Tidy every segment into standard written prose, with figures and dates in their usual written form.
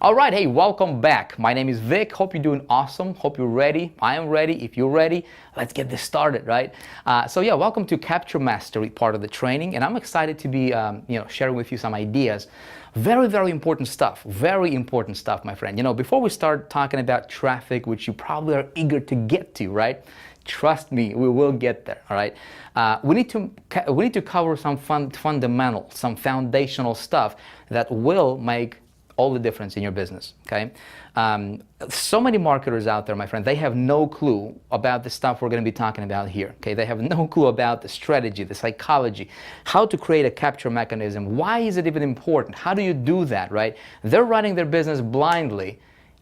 All right, hey, welcome back. My name is Vic. Hope you're doing awesome. Hope you're ready. I am ready. If you're ready, let's get this started, right? Welcome to Capture Mastery, part of the training, and I'm excited to be, sharing with you some ideas. Very, very important stuff. Very important stuff, my friend. Before we start talking about traffic, which you probably are eager to get to, right? Trust me, we will get there. All right. We need to cover some fundamental, some foundational stuff that will make all the difference in your business. Okay. So many marketers out there, my friend, they have no clue about the stuff we're going to be talking about here. Okay. They have no clue about the strategy, the psychology, how to create a capture mechanism. Why is it even important? How do you do that? Right. They're running their business blindly.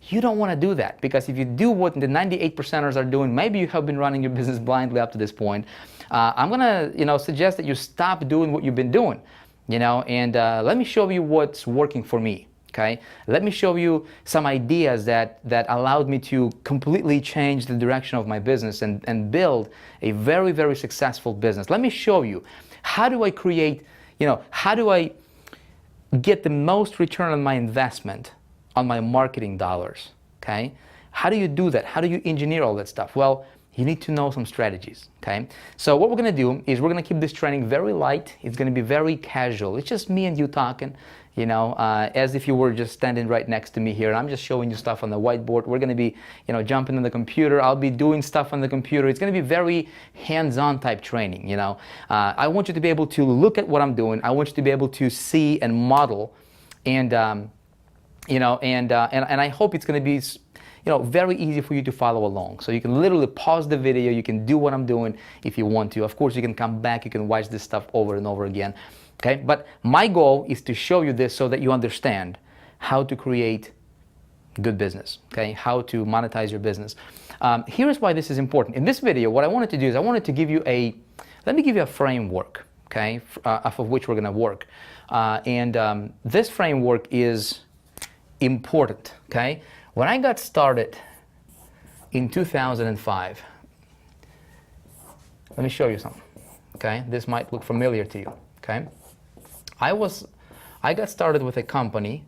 You don't want to do that, because if you do what the 98%ers are doing, maybe you have been running your business blindly up to this point. I'm going to, suggest that you stop doing what you've been doing, and let me show you what's working for me. Okay, let me show you some ideas that allowed me to completely change the direction of my business and build a very, very successful business. Let me show you, how do I create, how do I get the most return on my investment on my marketing dollars. Okay, how do you do that? How do you engineer all that stuff? Well, you need to know some strategies. Okay, so what we're going to do is we're going to keep this training very light. It's going to be very casual. It's just me and you talking, as if you were just standing right next to me here. I'm just showing you stuff on the whiteboard. We're going to be, jumping on the computer. I'll be doing stuff on the computer. It's going to be very hands-on type training. I want you to be able to look at what I'm doing. I want you to be able to see and model, and I hope it's going to be, very easy for you to follow along. So you can literally pause the video. You can do what I'm doing if you want to. Of course, you can come back. You can watch this stuff over and over again. Okay, but my goal is to show you this so that you understand how to create good business. Okay, how to monetize your business. Here's why this is important. In this video, what I wanted to do is I wanted to give you let me give you a framework. Okay, off of which we're going to work, this framework is important. Okay, when I got started in 2005, let me show you something. Okay, this might look familiar to you. Okay, I got started with a company.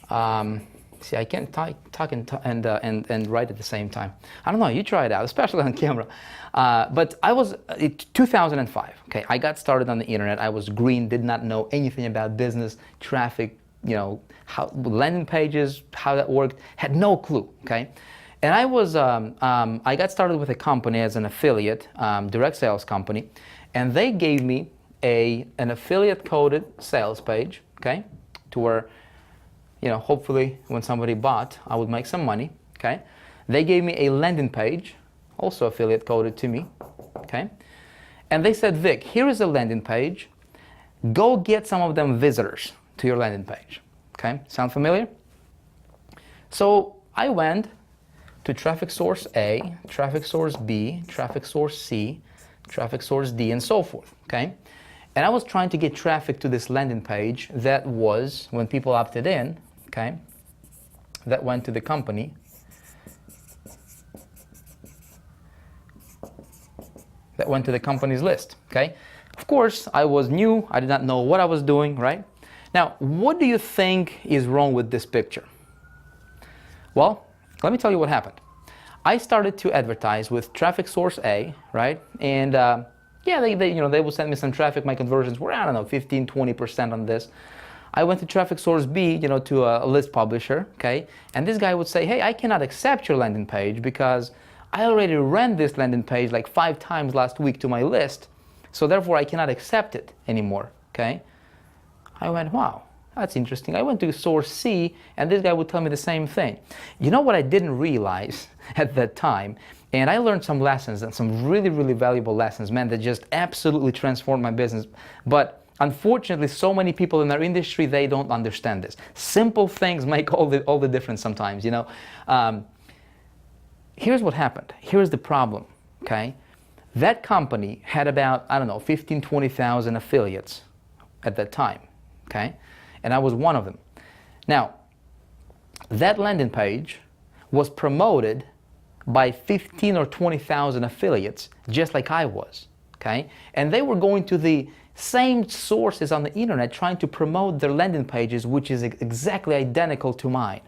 See, I can't talk and write at the same time. I don't know. You try it out, especially on camera. But I was 2005. Okay, I got started on the internet. I was green, did not know anything about business, traffic, how landing pages, how that worked, had no clue. Okay, and I got started with a company as an affiliate, direct sales company, and they gave me an affiliate coded sales page. Okay, to where, hopefully when somebody bought, I would make some money. Okay, they gave me a landing page, also affiliate coded to me. Okay, and they said, Vic, here is a landing page. Go get some of them visitors to your landing page. Okay, sound familiar? So I went to traffic source A, traffic source B, traffic source C, traffic source D, and so forth. Okay, and I was trying to get traffic to this landing page that was, when people opted in, okay, that went to the company. That went to the company's list. Okay, of course, I was new. I did not know what I was doing, right? Now, what do you think is wrong with this picture? Well, let me tell you what happened. I started to advertise with traffic source A, right? And they will send me some traffic. My conversions were, 15, 20% on this. I went to traffic source B, to a list publisher, okay? And this guy would say, hey, I cannot accept your landing page because I already ran this landing page like 5 times last week to my list. So therefore, I cannot accept it anymore, okay? I went, wow, that's interesting. I went to source C, and this guy would tell me the same thing. You know what I didn't realize at that time? And I learned some lessons, and some really, really valuable lessons, man, that just absolutely transformed my business. But unfortunately, so many people in our industry, they don't understand this. Simple things make all the difference sometimes, Here's what happened. Here's the problem, okay? That company had about, 15, 20,000 affiliates at that time. Okay, and I was one of them. Now, that landing page was promoted by 15 or 20,000 affiliates, just like I was. Okay, and they were going to the same sources on the internet trying to promote their landing pages, which is exactly identical to mine.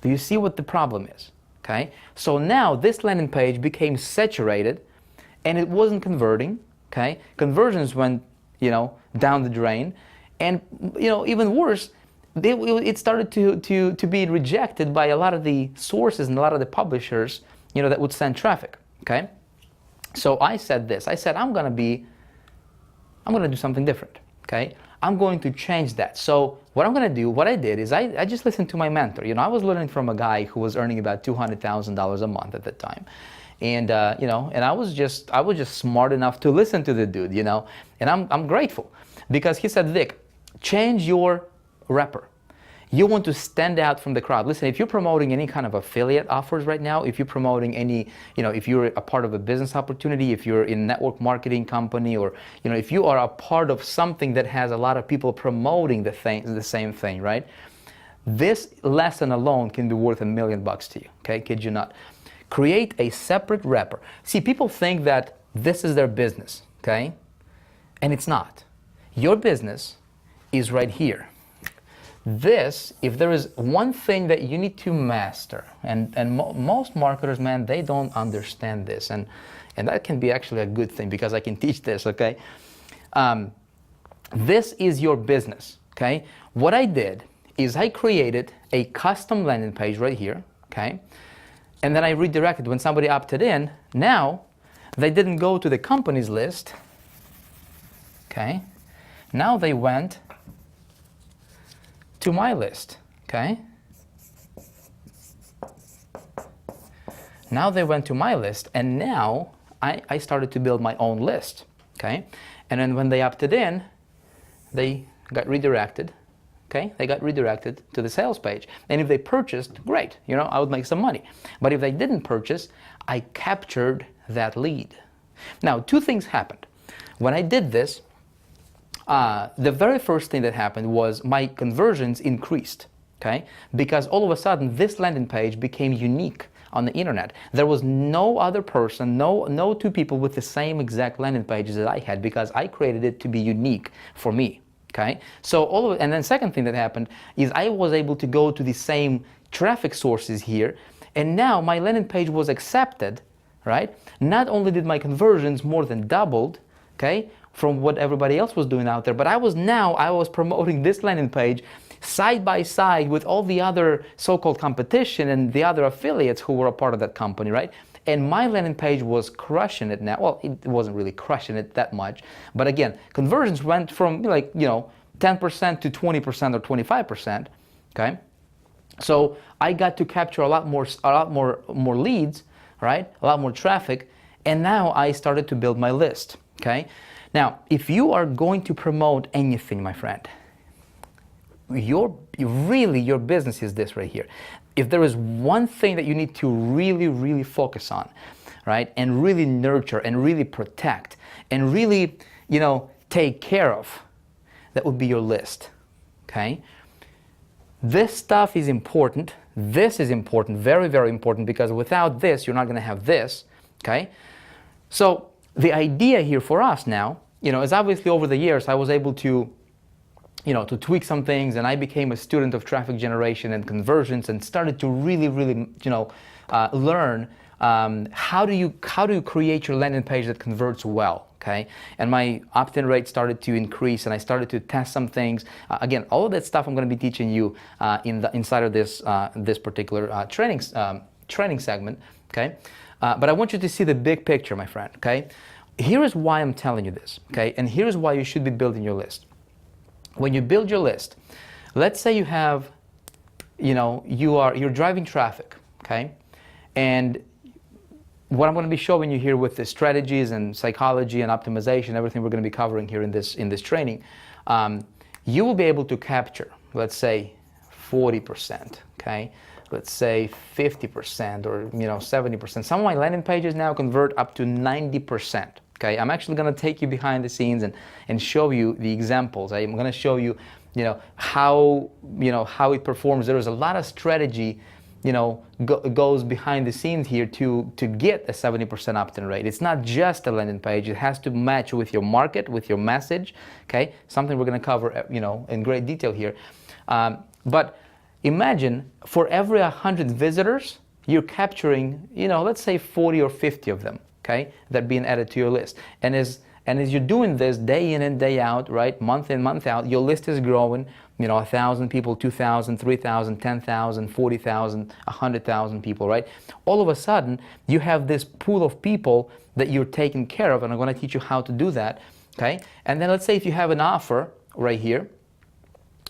Do you see what the problem is? Okay, so now this landing page became saturated and it wasn't converting. Okay, conversions went, down the drain, and even worse, it started to be rejected by a lot of the sources and a lot of the publishers, that would send traffic. Okay, so I said this. I said I'm gonna do something different. Okay, I'm going to change that. So what I'm going to do, what I did is I just listened to my mentor. I was learning from a guy who was earning about $200,000 a month at that time. And, and I was just smart enough to listen to the dude, and I'm grateful because he said, Vic, change your wrapper. You want to stand out from the crowd. Listen, if you're promoting any kind of affiliate offers right now, if you're promoting any, if you're a part of a business opportunity, if you're in a network marketing company, or, if you are a part of something that has a lot of people promoting the same thing, right? This lesson alone can be worth $1 million to you, okay? Kid you not. Create a separate wrapper. See, people think that this is their business, okay? And it's not. Your business is right here. This, if there is one thing that you need to master, and most marketers, man, they don't understand this, and that can be actually a good thing because I can teach this, okay? This is your business, okay? What I did is I created a custom landing page right here, okay? And then I redirected. When somebody opted in, now they didn't go to the company's list, okay? Now they went to my list, okay? Now they went to my list, and now I started to build my own list, okay? And then when they opted in, they got redirected, okay? They got redirected to the sales page. And if they purchased, great, I would make some money. But if they didn't purchase, I captured that lead. Now, two things happened. When I did this, the very first thing that happened was my conversions increased, okay? Because all of a sudden, this landing page became unique on the internet. There was no other person, no two people with the same exact landing pages that I had because I created it to be unique for me, okay? So and then second thing that happened is I was able to go to the same traffic sources here, and now my landing page was accepted, right? Not only did my conversions more than doubled, okay, from what everybody else was doing out there, but I was promoting this landing page side by side with all the other so-called competition and the other affiliates who were a part of that company, right? And my landing page was crushing it now. Well, it wasn't really crushing it that much, but again, conversions went from 10% to 20% or 25%, okay? So I got to capture a lot more leads, right? A lot more traffic, and now I started to build my list, okay? Now, if you are going to promote anything, my friend, your business is this right here. If there is one thing that you need to really, really focus on, right, and really nurture and really protect and really, take care of, that would be your list, okay? This stuff is important. This is important, very, very important, because without this, you're not going to have this, okay? So the idea here for us now, is obviously over the years I was able to, to tweak some things, and I became a student of traffic generation and conversions and started to really, really, learn how do you create your landing page that converts well, okay? And my opt-in rate started to increase, and I started to test some things. Again, all of that stuff I'm going to be teaching you inside of this particular training segment, okay? But I want you to see the big picture, my friend, okay? Here is why I'm telling you this, okay? And here's why you should be building your list. When you build your list, let's say you have, you're driving traffic, okay? And what I'm going to be showing you here with the strategies and psychology and optimization, everything we're going to be covering here in this training, you will be able to capture, let's say, 40%, okay? Let's say 50% or 70%. Some of my landing pages now convert up to 90%. Okay, I'm actually going to take you behind the scenes and show you the examples. I'm going to show you, how it performs. There is a lot of strategy goes behind the scenes here to get a 70% opt-in rate. It's not just a landing page. It has to match with your market, with your message. Okay, something we're going to cover, in great detail here. But imagine for every 100 visitors, you're capturing, let's say 40 or 50 of them. Okay, that are being added to your list. And as you're doing this day in and day out, right, month in, month out, your list is growing. 1,000 people, 2,000, 3,000, 10,000, 40,000, 100,000 people, right? All of a sudden, you have this pool of people that you're taking care of, and I'm going to teach you how to do that, okay? And then let's say if you have an offer right here,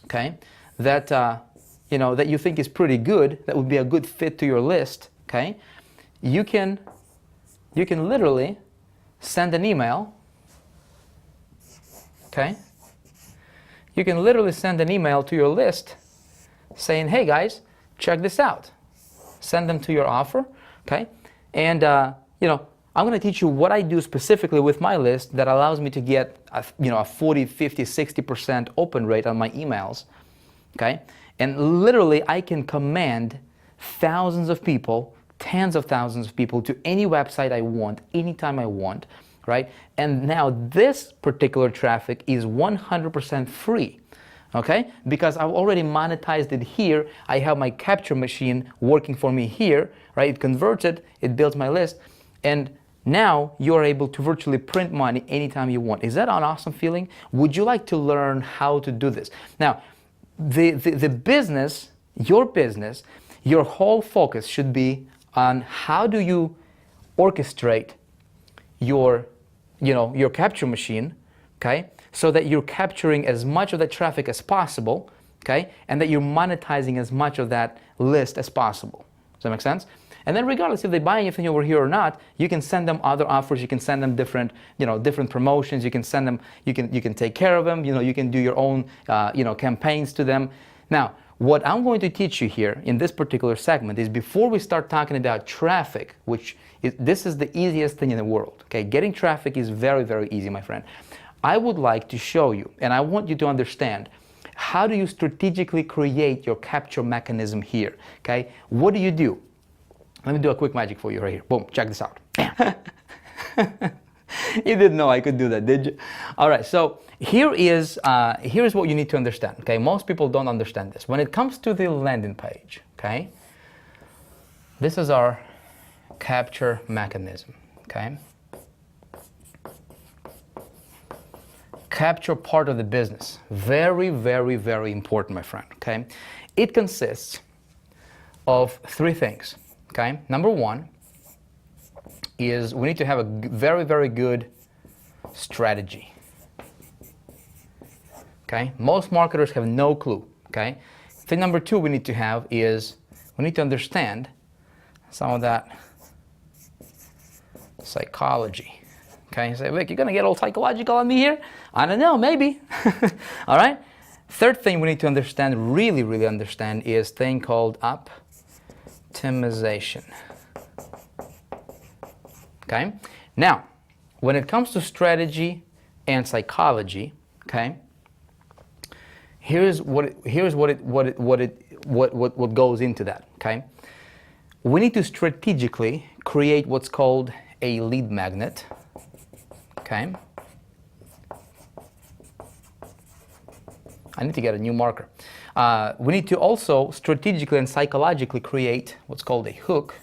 okay, that that you think is pretty good, that would be a good fit to your list, okay? You can literally send an email, okay? You can literally send an email to your list saying, hey guys, check this out. Send them to your offer, okay? And, I'm going to teach you what I do specifically with my list that allows me to get a 40, 50, 60% open rate on my emails, okay? And literally I can command thousands of people, tens of thousands of people to any website I want, anytime I want, right? And now this particular traffic is 100% free, okay? Because I've already monetized it here. I have my capture machine working for me here, right? It converts it, it builds my list, and now you're able to virtually print money anytime you want. Is that an awesome feeling? Would you like to learn how to do this? Now, the business, your whole focus should be on how do you orchestrate your capture machine, okay, so that you're capturing as much of that traffic as possible, okay, and that you're monetizing as much of that list as possible. Does that make sense? And then regardless if they buy anything over here or not, you can send them other offers, you can send them different promotions, you can send them, you can take care of them, you can do your own, campaigns to them. Now, what I'm going to teach you here in this particular segment is before we start talking about traffic, this is the easiest thing in the world, okay? Getting traffic is very, very easy, my friend. I would like to show you, and I want you to understand, how do you strategically create your capture mechanism here, okay? What do you do? Let me do a quick magic for you right here. Boom, check this out. Bam. You didn't know I could do that, did you? All right, so here's what you need to understand, okay? Most people don't understand this. When it comes to the landing page, okay? This is our capture mechanism, okay? Capture part of the business. Very, very, very important, my friend, okay? It consists of three things, okay? Number one is we need to have a very, very good strategy, okay? Most marketers have no clue, okay? Thing number two we need to have is we need to understand some of that psychology, okay? You say, Vic, you're gonna get all psychological on me here? I don't know, maybe. All right? Third thing we need to understand, really, really understand, is a thing called optimization. Okay? Now, when it comes to strategy and psychology, okay, here's what goes into that, okay? We need to strategically create what's called a lead magnet, okay? I need to get a new marker. We need to also strategically and psychologically create what's called a hook,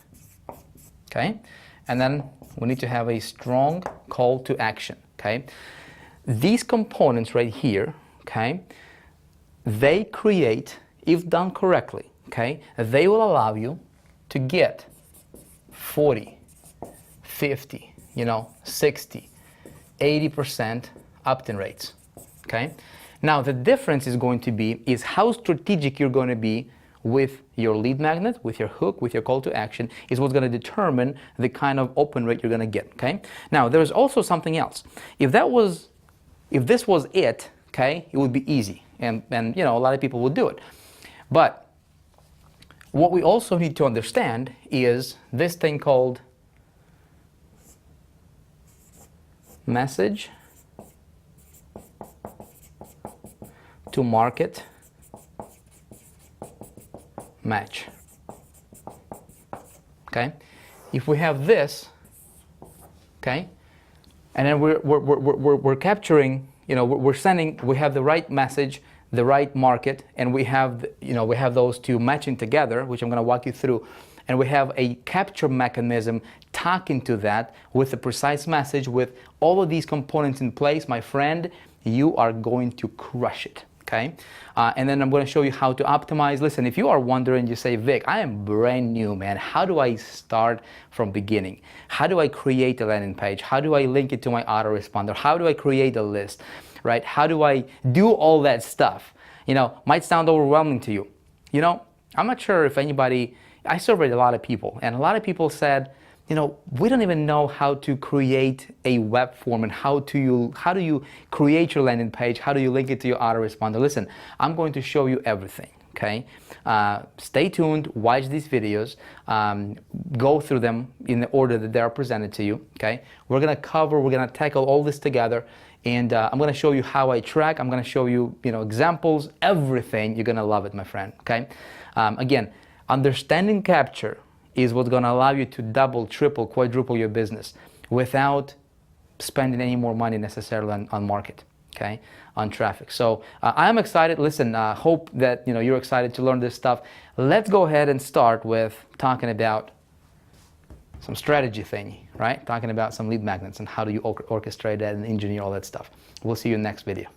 okay? And then we need to have a strong call to action, okay? These components right here, okay, they create, if done correctly, okay, they will allow you to get 40, 50, 60, 80% opt-in rates, okay? Now, the difference is going to be is how strategic you're going to be with your lead magnet, with your hook, with your call to action, is what's going to determine the kind of open rate you're going to get, okay? Now, there's also something else. If this was it, okay, it would be easy, and a lot of people would do it. But what we also need to understand is this thing called message to market match. okay? If we have this, okay, and then we're capturing, you know, we're sending, we have the right message, the right market, and we have, you know, we have those two matching together, which I'm going to walk you through, and we have a capture mechanism talking to that with a precise message, with all of these components in place. My friend, you are going to crush it. Okay, and then I'm going to show you how to optimize. Listen, if you are wondering, you say, Vic, I am brand new, man. How do I start from beginning? How do I create a landing page? How do I link it to my autoresponder? How do I create a list, right? How do I do all that stuff? You know, might sound overwhelming to you. You know, I'm not sure if anybody, I surveyed a lot of people, and a lot of people said, you know, we don't even know how to create a web form, and how do you create your landing page? How do you link it to your autoresponder? Listen, I'm going to show you everything, okay? Stay tuned, watch these videos, go through them in the order that they are presented to you, okay? We're gonna tackle all this together, and I'm gonna show you how I track. I'm gonna show you, you know, examples, everything. You're gonna love it, my friend, okay? Again, understanding capture is what's going to allow you to double, triple, quadruple your business without spending any more money necessarily on market, okay, on traffic. So I'm excited. Listen, hope that, you know, you're excited to learn this stuff. Let's go ahead and start with talking about some strategy thingy, right? Talking about some lead magnets and how do you orchestrate that and engineer all that stuff. We'll see you in the next video.